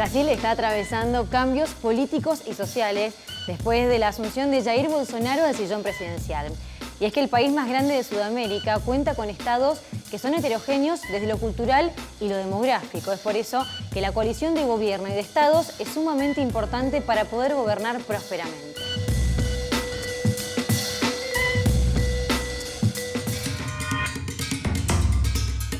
Brasil está atravesando cambios políticos y sociales después de la asunción de Jair Bolsonaro al sillón presidencial. Y es que el país más grande de Sudamérica cuenta con estados que son heterogéneos desde lo cultural y lo demográfico. Es por eso que la coalición de gobierno y de estados es sumamente importante para poder gobernar prósperamente.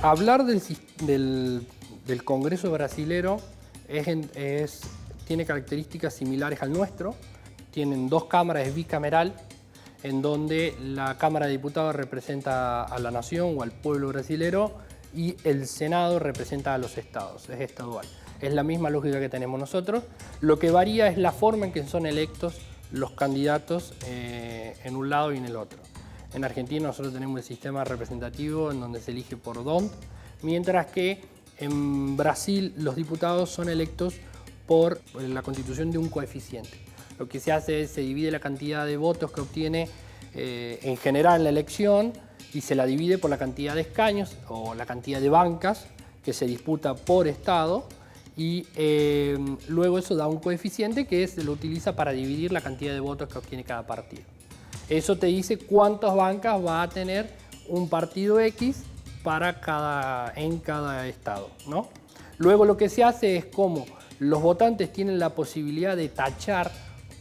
Hablar del Congreso brasilero tiene características similares al nuestro. Tienen dos cámaras, es bicameral, en donde la Cámara de Diputados representa a la nación o al pueblo brasilero y el Senado representa a los estados, es estadual. Es la misma lógica que tenemos nosotros. Lo que varía es la forma en que son electos los candidatos en un lado y en el otro. En Argentina nosotros tenemos el sistema representativo en donde se elige por DONT, mientras que en Brasil los diputados son electos por la constitución de un coeficiente. Lo que se hace es se divide la cantidad de votos que obtiene en general en la elección y se la divide por la cantidad de escaños o la cantidad de bancas que se disputa por estado y luego eso da un coeficiente que se lo utiliza para dividir la cantidad de votos que obtiene cada partido. Eso te dice cuántas bancas va a tener un partido X en cada estado, ¿no? Luego lo que se hace es como los votantes tienen la posibilidad de tachar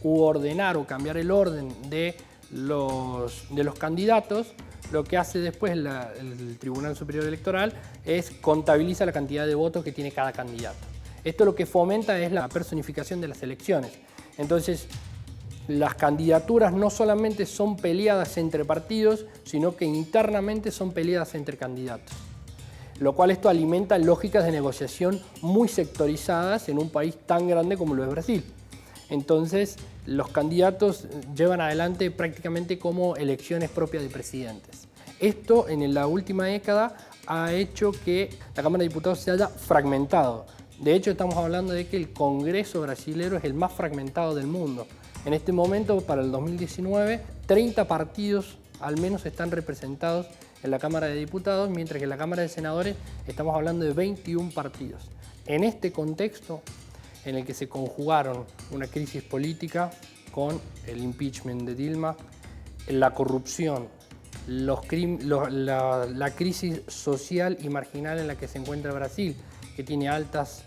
u ordenar o cambiar el orden de los candidatos. Lo que hace después el Tribunal Superior Electoral es contabiliza la cantidad de votos que tiene cada candidato. Esto lo que fomenta es la personificación de las elecciones. Entonces, las candidaturas no solamente son peleadas entre partidos, sino que internamente son peleadas entre candidatos. Lo cual esto alimenta lógicas de negociación muy sectorizadas en un país tan grande como lo es Brasil. Entonces, los candidatos llevan adelante prácticamente como elecciones propias de presidentes. Esto, en la última década, ha hecho que la Cámara de Diputados se haya fragmentado. De hecho, estamos hablando de que el Congreso brasilero es el más fragmentado del mundo. En este momento, para el 2019, 30 partidos al menos están representados en la Cámara de Diputados, mientras que en la Cámara de Senadores estamos hablando de 21 partidos. En este contexto, en el que se conjugaron una crisis política con el impeachment de Dilma, la corrupción, la crisis social y marginal en la que se encuentra Brasil, que tiene altas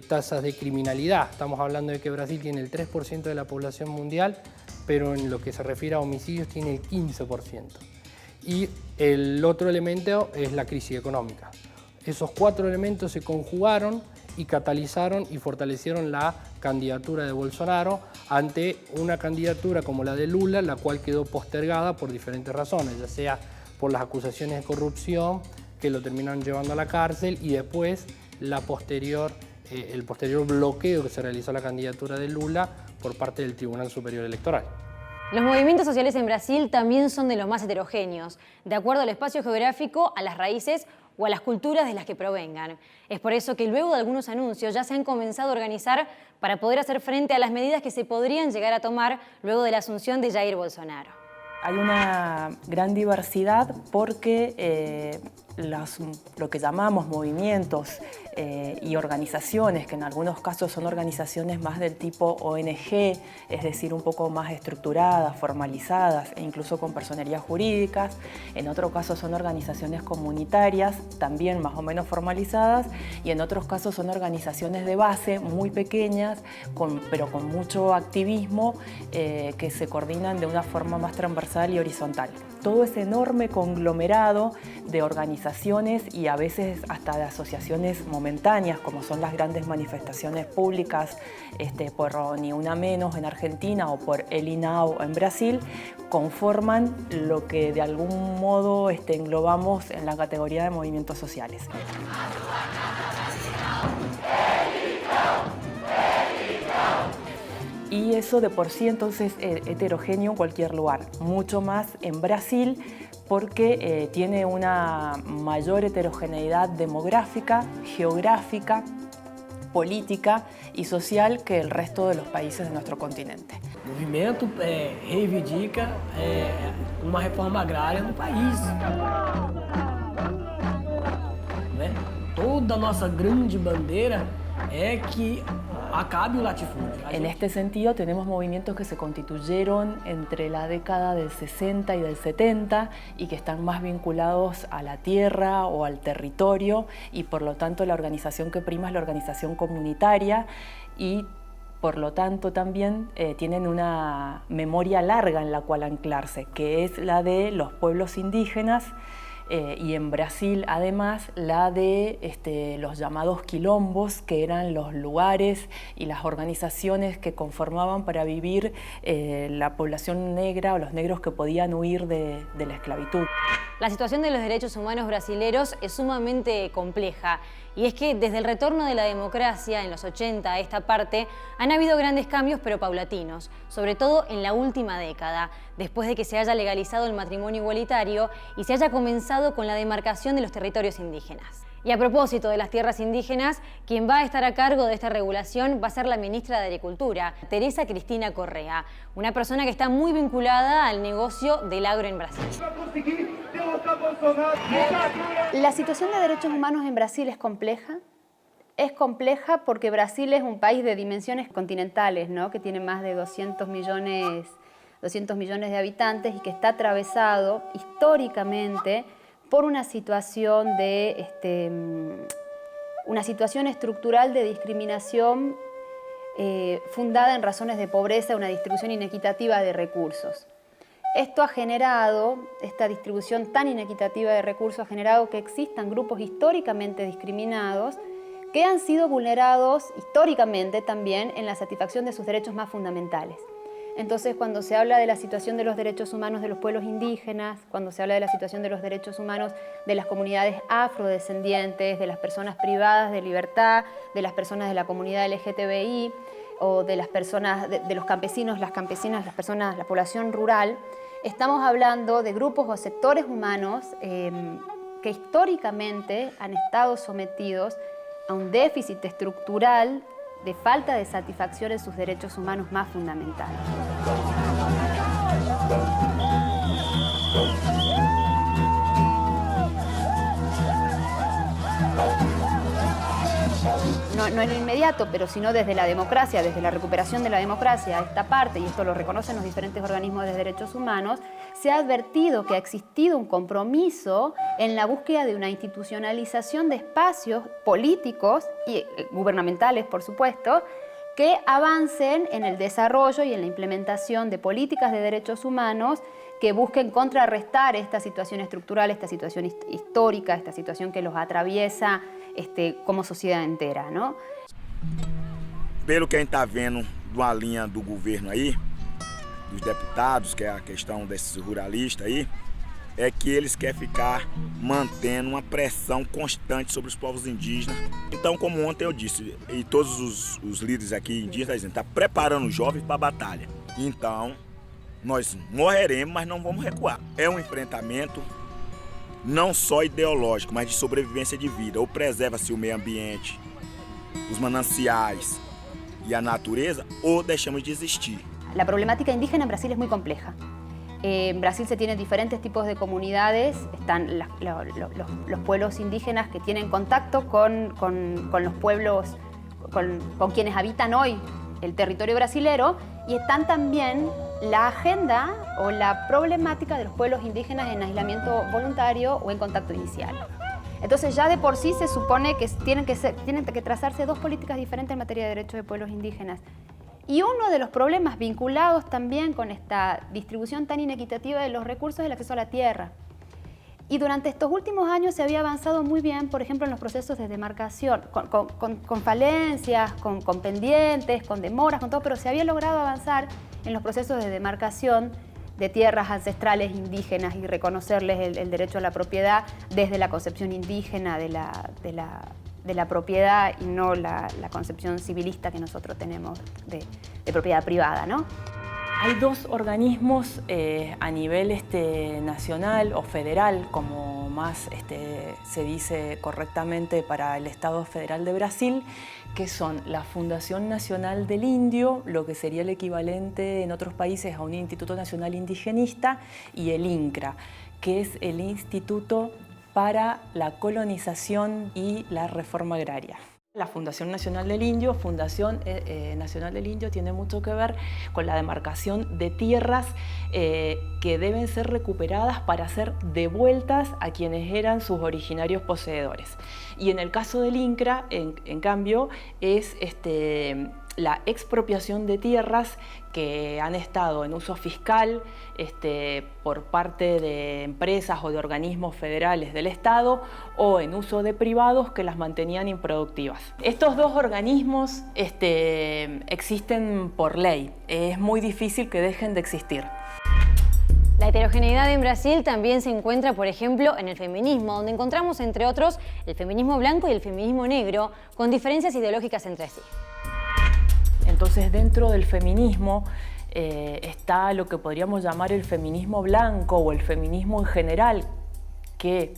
tasas de criminalidad. Estamos hablando de que Brasil tiene el 3% de la población mundial, pero en lo que se refiere a homicidios tiene el 15%. Y el otro elemento es la crisis económica. Esos cuatro elementos se conjugaron y catalizaron y fortalecieron la candidatura de Bolsonaro ante una candidatura como la de Lula, la cual quedó postergada por diferentes razones, ya sea por las acusaciones de corrupción que lo terminaron llevando a la cárcel y después el posterior bloqueo que se realizó a la candidatura de Lula por parte del Tribunal Superior Electoral. Los movimientos sociales en Brasil también son de los más heterogéneos, de acuerdo al espacio geográfico, a las raíces o a las culturas de las que provengan. Es por eso que luego de algunos anuncios ya se han comenzado a organizar para poder hacer frente a las medidas que se podrían llegar a tomar luego de la asunción de Jair Bolsonaro. Hay una gran diversidad porque lo que llamamos movimientos y organizaciones, que en algunos casos son organizaciones más del tipo ONG, es decir, un poco más estructuradas, formalizadas e incluso con personerías jurídicas. En otros casos son organizaciones comunitarias, también más o menos formalizadas, y en otros casos son organizaciones de base muy pequeñas, pero con mucho activismo, que se coordinan de una forma más transversal y horizontal. Todo ese enorme conglomerado de organizaciones y a veces hasta de asociaciones momentáneas, como son las grandes manifestaciones públicas por Ni Una Menos en Argentina o por El INAO en Brasil, conforman lo que de algún modo englobamos en la categoría de movimientos sociales. Y eso de por sí entonces es heterogéneo en cualquier lugar, mucho más en Brasil porque tiene una mayor heterogeneidad demográfica, geográfica, política y social que el resto de los países de nuestro continente. O movimento reivindica uma reforma agrária no país. Toda a nossa grande bandeira é que acabe o latifúndio. En este sentido, tenemos movimientos que se constituyeron entre la década del 60 y del 70 y que están más vinculados a la tierra o al territorio, y por lo tanto la organización que prima es la organización comunitaria, y por lo tanto también tienen una memoria larga en la cual anclarse, que es la de los pueblos indígenas, y en Brasil además la de los llamados quilombos, que eran los lugares y las organizaciones que conformaban para vivir la población negra o los negros que podían huir de la esclavitud. La situación de los derechos humanos brasileros es sumamente compleja, y es que desde el retorno de la democracia en los 80 a esta parte han habido grandes cambios pero paulatinos, sobre todo en la última década, después de que se haya legalizado el matrimonio igualitario y se haya comenzado con la demarcación de los territorios indígenas. Y a propósito de las tierras indígenas, quien va a estar a cargo de esta regulación va a ser la ministra de Agricultura, Teresa Cristina Correa, una persona que está muy vinculada al negocio del agro en Brasil. La situación de derechos humanos en Brasil es compleja. Es compleja porque Brasil es un país de dimensiones continentales, ¿no? Que tiene más de 200 millones de habitantes y que está atravesado históricamente por una situación una situación estructural de discriminación fundada en razones de pobreza, una distribución inequitativa de recursos. Esto ha generado, esta distribución tan inequitativa de recursos ha generado que existan grupos históricamente discriminados que han sido vulnerados históricamente también en la satisfacción de sus derechos más fundamentales. Entonces, cuando se habla de la situación de los derechos humanos de los pueblos indígenas, cuando se habla de la situación de los derechos humanos de las comunidades afrodescendientes, de las personas privadas de libertad, de las personas de la comunidad LGTBI o de las personas, de los campesinos, las campesinas, las personas, la población rural, estamos hablando de grupos o sectores humanos que históricamente han estado sometidos a un déficit estructural de falta de satisfacción en sus derechos humanos más fundamentales. No en el inmediato, pero sino desde la democracia, desde la recuperación de la democracia, esta parte, y esto lo reconocen los diferentes organismos de derechos humanos, se ha advertido que ha existido un compromiso en la búsqueda de una institucionalización de espacios políticos y gubernamentales, por supuesto, que avancen en el desarrollo y en la implementación de políticas de derechos humanos que busquen contrarrestar esta situación estructural, esta situación histórica, esta situación que los atraviesa como sociedade inteira, não? Pelo que a gente está vendo de uma linha do governo aí, dos deputados, que é a questão desses ruralistas aí, é que eles querem ficar mantendo uma pressão constante sobre os povos indígenas. Então, como ontem eu disse, e todos os líderes aqui indígenas estão preparando os jovens para a batalha. Então, nós morreremos, mas não vamos recuar. É um enfrentamento não só ideológico, mas de sobrevivência de vida. Ou preserva-se o meio ambiente, os mananciais e a natureza, ou deixamos de existir. La problemática indígena en Brasil es muy compleja. En Brasil se tienen diferentes tipos de comunidades, están los pueblos indígenas que tienen contacto con los pueblos, con quienes habitan hoy el territorio brasilero, y están también la agenda o la problemática de los pueblos indígenas en aislamiento voluntario o en contacto inicial. Entonces ya de por sí se supone que tienen que trazarse dos políticas diferentes en materia de derechos de pueblos indígenas. Y uno de los problemas vinculados también con esta distribución tan inequitativa de los recursos es el acceso a la tierra. Y durante estos últimos años se había avanzado muy bien, por ejemplo, en los procesos de demarcación, con falencias, con pendientes, con demoras, con todo, pero se había logrado avanzar en los procesos de demarcación de tierras ancestrales indígenas y reconocerles el derecho a la propiedad desde la concepción indígena de la propiedad y no la concepción civilista que nosotros tenemos de propiedad privada, ¿no? Hay dos organismos a nivel nacional o federal, como más se dice correctamente para el Estado Federal de Brasil, que son la Fundación Nacional del Indio, lo que sería el equivalente en otros países a un Instituto Nacional Indigenista, y el INCRA, que es el Instituto para la Colonización y la Reforma Agraria. La Fundación Nacional del Indio, Nacional del Indio tiene mucho que ver con la demarcación de tierras que deben ser recuperadas para ser devueltas a quienes eran sus originarios poseedores. Y en el caso del INCRA, en cambio, es la expropiación de tierras que han estado en uso fiscal por parte de empresas o de organismos federales del Estado o en uso de privados que las mantenían improductivas. Estos dos organismos existen por ley. Es muy difícil que dejen de existir. La heterogeneidad en Brasil también se encuentra, por ejemplo, en el feminismo, donde encontramos, entre otros, el feminismo blanco y el feminismo negro, con diferencias ideológicas entre sí. Entonces, dentro del feminismo está lo que podríamos llamar el feminismo blanco o el feminismo en general, que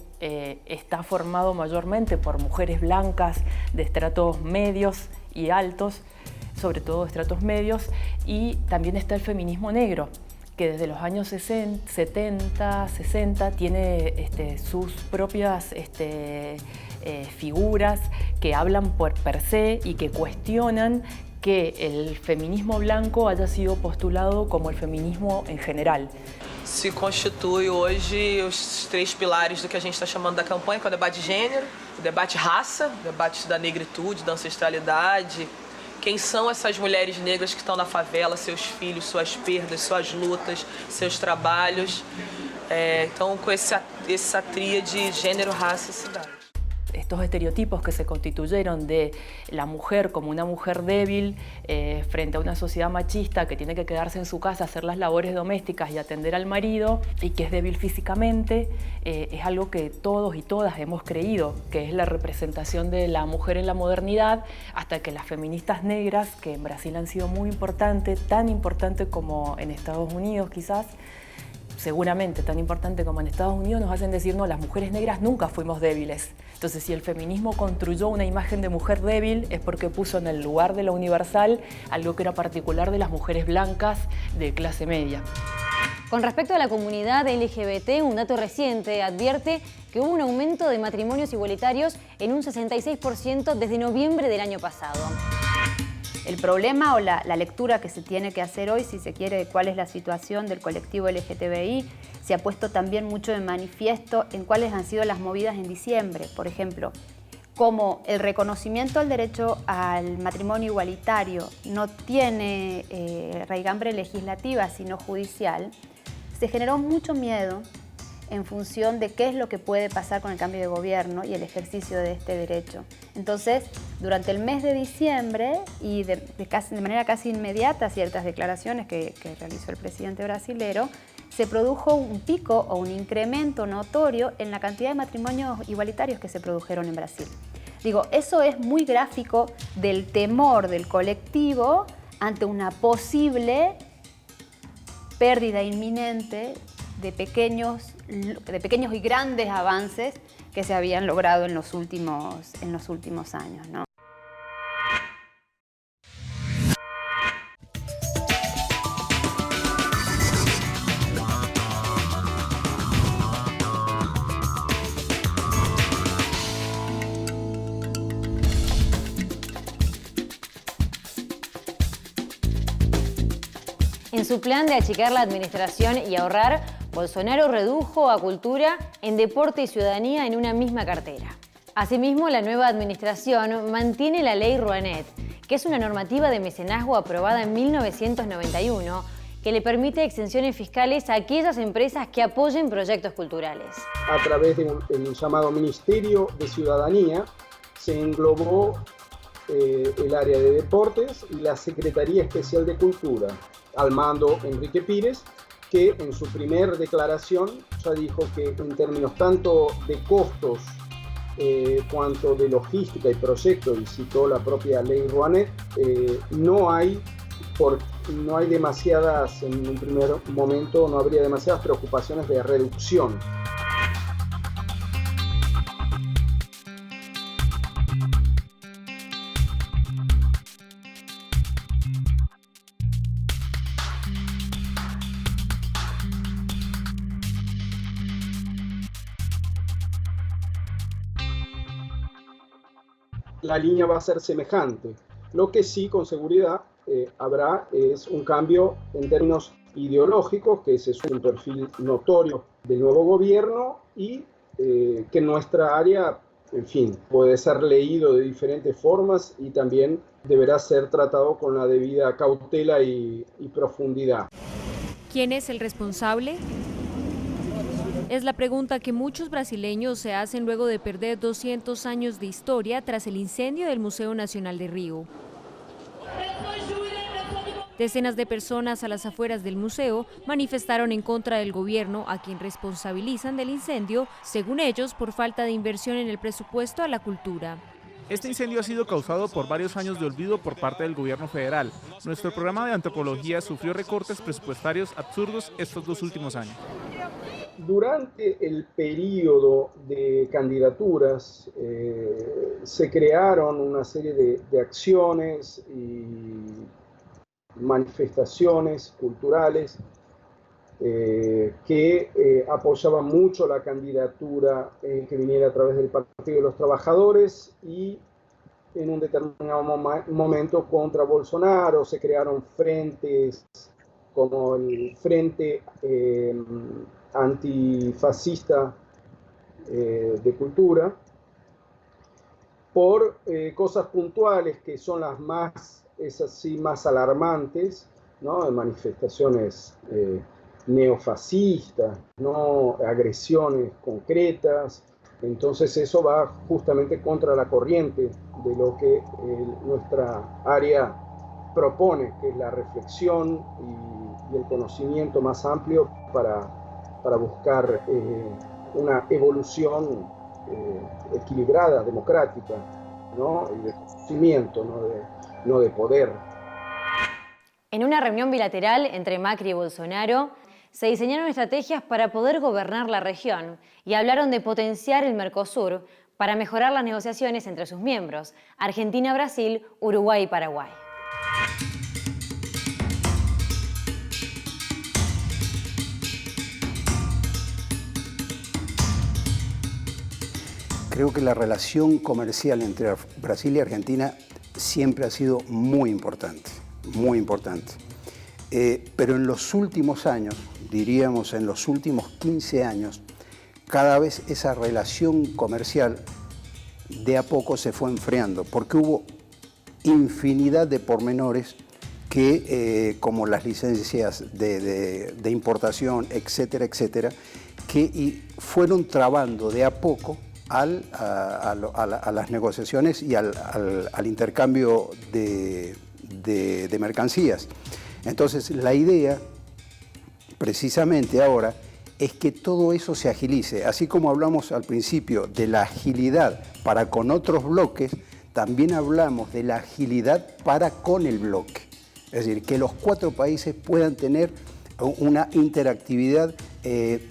está formado mayormente por mujeres blancas de estratos medios y altos, sobre todo estratos medios, y también está el feminismo negro, que desde los años 70, 60 tiene sus propias figuras que hablan por per se y que cuestionan que el feminismo blanco haya sido postulado como el feminismo en general. Se constitui hoje os 3 pilares do que a gente está chamando da campanha, que é o debate de gênero, o debate raça, o debate da negritude, da ancestralidade. Quem são essas mulheres negras que estão na favela, seus filhos, suas perdas, suas lutas, seus trabalhos. Então, com essa tríade gênero, raça e cidade. Estos estereotipos que se constituyeron de la mujer como una mujer débil frente a una sociedad machista que tiene que quedarse en su casa, hacer las labores domésticas y atender al marido y que es débil físicamente, es algo que todos y todas hemos creído, que es la representación de la mujer en la modernidad, hasta que las feministas negras, que en Brasil han sido muy importantes, tan importantes como en Estados Unidos quizás, seguramente tan importante como en Estados Unidos, nos hacen decir, no, las mujeres negras nunca fuimos débiles. Entonces, si el feminismo construyó una imagen de mujer débil, es porque puso en el lugar de lo universal algo que era particular de las mujeres blancas de clase media. Con respecto a la comunidad LGBT, un dato reciente advierte que hubo un aumento de matrimonios igualitarios en un 66% desde noviembre del año pasado. El problema o la lectura que se tiene que hacer hoy, si se quiere, de cuál es la situación del colectivo LGTBI, se ha puesto también mucho de manifiesto en cuáles han sido las movidas en diciembre. Por ejemplo, como el reconocimiento al derecho al matrimonio igualitario no tiene raigambre legislativa, sino judicial, se generó mucho miedo en función de qué es lo que puede pasar con el cambio de gobierno y el ejercicio de este derecho. Entonces, durante el mes de diciembre y de manera casi inmediata, ciertas declaraciones que realizó el presidente brasilero, se produjo un pico o un incremento notorio en la cantidad de matrimonios igualitarios que se produjeron en Brasil. Digo, eso es muy gráfico del temor del colectivo ante una posible pérdida inminente de pequeños y grandes avances que se habían logrado en los últimos años, ¿no? En su plan de achicar la administración y ahorrar, Bolsonaro redujo a cultura en deporte y ciudadanía en una misma cartera. Asimismo, la nueva administración mantiene la ley Rouanet, que es una normativa de mecenazgo aprobada en 1991 que le permite exenciones fiscales a aquellas empresas que apoyen proyectos culturales. A través del llamado Ministerio de Ciudadanía se englobó el área de deportes y la Secretaría Especial de Cultura, al mando Enrique Pires, que en su primer declaración ya dijo que en términos tanto de costos cuanto de logística y proyecto, y citó la propia ley Rouanet, no hay demasiadas, en un primer momento no habría demasiadas preocupaciones de reducción. la línea va a ser semejante. Lo que sí, con seguridad, habrá es un cambio en términos ideológicos, que ese es un perfil notorio del nuevo gobierno, y que nuestra área, en fin, puede ser leído de diferentes formas y también deberá ser tratado con la debida cautela y profundidad. ¿Quién es el responsable? Es la pregunta que muchos brasileños se hacen luego de perder 200 años de historia tras el incendio del Museo Nacional de Río. Decenas de personas a las afueras del museo manifestaron en contra del gobierno, a quien responsabilizan del incendio, según ellos, por falta de inversión en el presupuesto a la cultura. Este incendio ha sido causado por varios años de olvido por parte del gobierno federal. Nuestro programa de antropología sufrió recortes presupuestarios absurdos estos 2 últimos años. Durante el periodo de candidaturas se crearon una serie de acciones y manifestaciones culturales que apoyaban mucho la candidatura que viniera a través del Partido de los Trabajadores, y en un determinado momento contra Bolsonaro. Se crearon frentes como el Frente Antifascista de Cultura, por cosas puntuales que son las más, más alarmantes, ¿no? De manifestaciones neofascistas, ¿no? Agresiones concretas. Entonces eso va justamente contra la corriente de lo que nuestra área propone, que es la reflexión y el conocimiento más amplio para buscar una evolución equilibrada, democrática, ¿no? Y de conocimiento, no de poder. En una reunión bilateral entre Macri y Bolsonaro, se diseñaron estrategias para poder gobernar la región y hablaron de potenciar el Mercosur para mejorar las negociaciones entre sus miembros, Argentina, Brasil, Uruguay y Paraguay. Creo que la relación comercial entre Brasil y Argentina siempre ha sido muy importante, muy importante. Pero en los últimos años, diríamos en los últimos 15 años, cada vez esa relación comercial de a poco se fue enfriando, porque hubo infinidad de pormenores que, como las licencias de importación, etcétera, etcétera, que fueron trabando de a poco a las negociaciones y al intercambio de mercancías. Entonces, la idea, precisamente ahora, es que todo eso se agilice. Así como hablamos al principio de la agilidad para con otros bloques, también hablamos de la agilidad para con el bloque. Es decir, que los 4 países puedan tener una interactividad en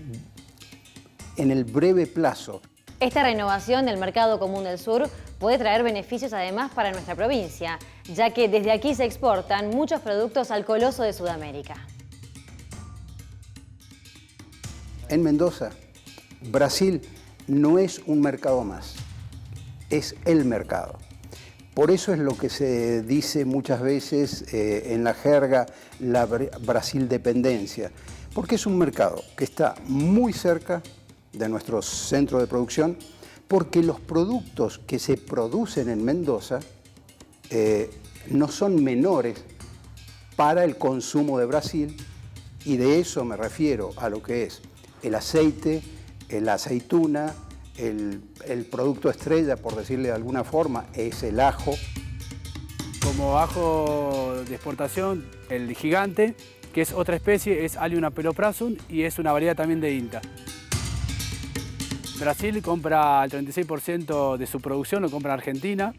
el breve plazo. Esta renovación del Mercado Común del Sur puede traer beneficios además para nuestra provincia, ya que desde aquí se exportan muchos productos al coloso de Sudamérica. En Mendoza, Brasil no es un mercado más, es el mercado. Por eso es lo que se dice muchas veces en la jerga, la Brasil dependencia, porque es un mercado que está muy cerca de nuestro centro de producción, porque los productos que se producen en Mendoza no son menores para el consumo de Brasil, y de eso me refiero a lo que es el aceite, la aceituna, el producto estrella, por decirle de alguna forma, es el ajo. Como ajo de exportación, el gigante, que es otra especie, es Allium apeloprasum y es una variedad también de INTA. Brasil compra el 36% de su producción, lo compra en Argentina,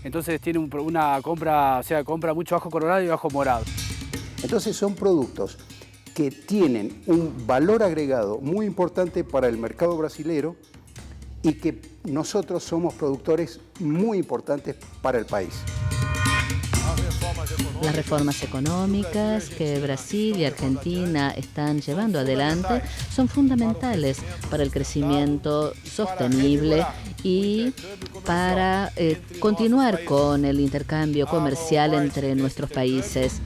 entonces tiene una compra, o sea, compra mucho ajo colorado y ajo morado. Entonces son productos que tienen un valor agregado muy importante para el mercado brasilero y que nosotros somos productores muy importantes para el país. As reformas econômicas Las reformas económicas que Brasil y Argentina están llevando adelante son fundamentales para el crecimiento sostenible y para continuar con el intercambio comercial entre nuestros países.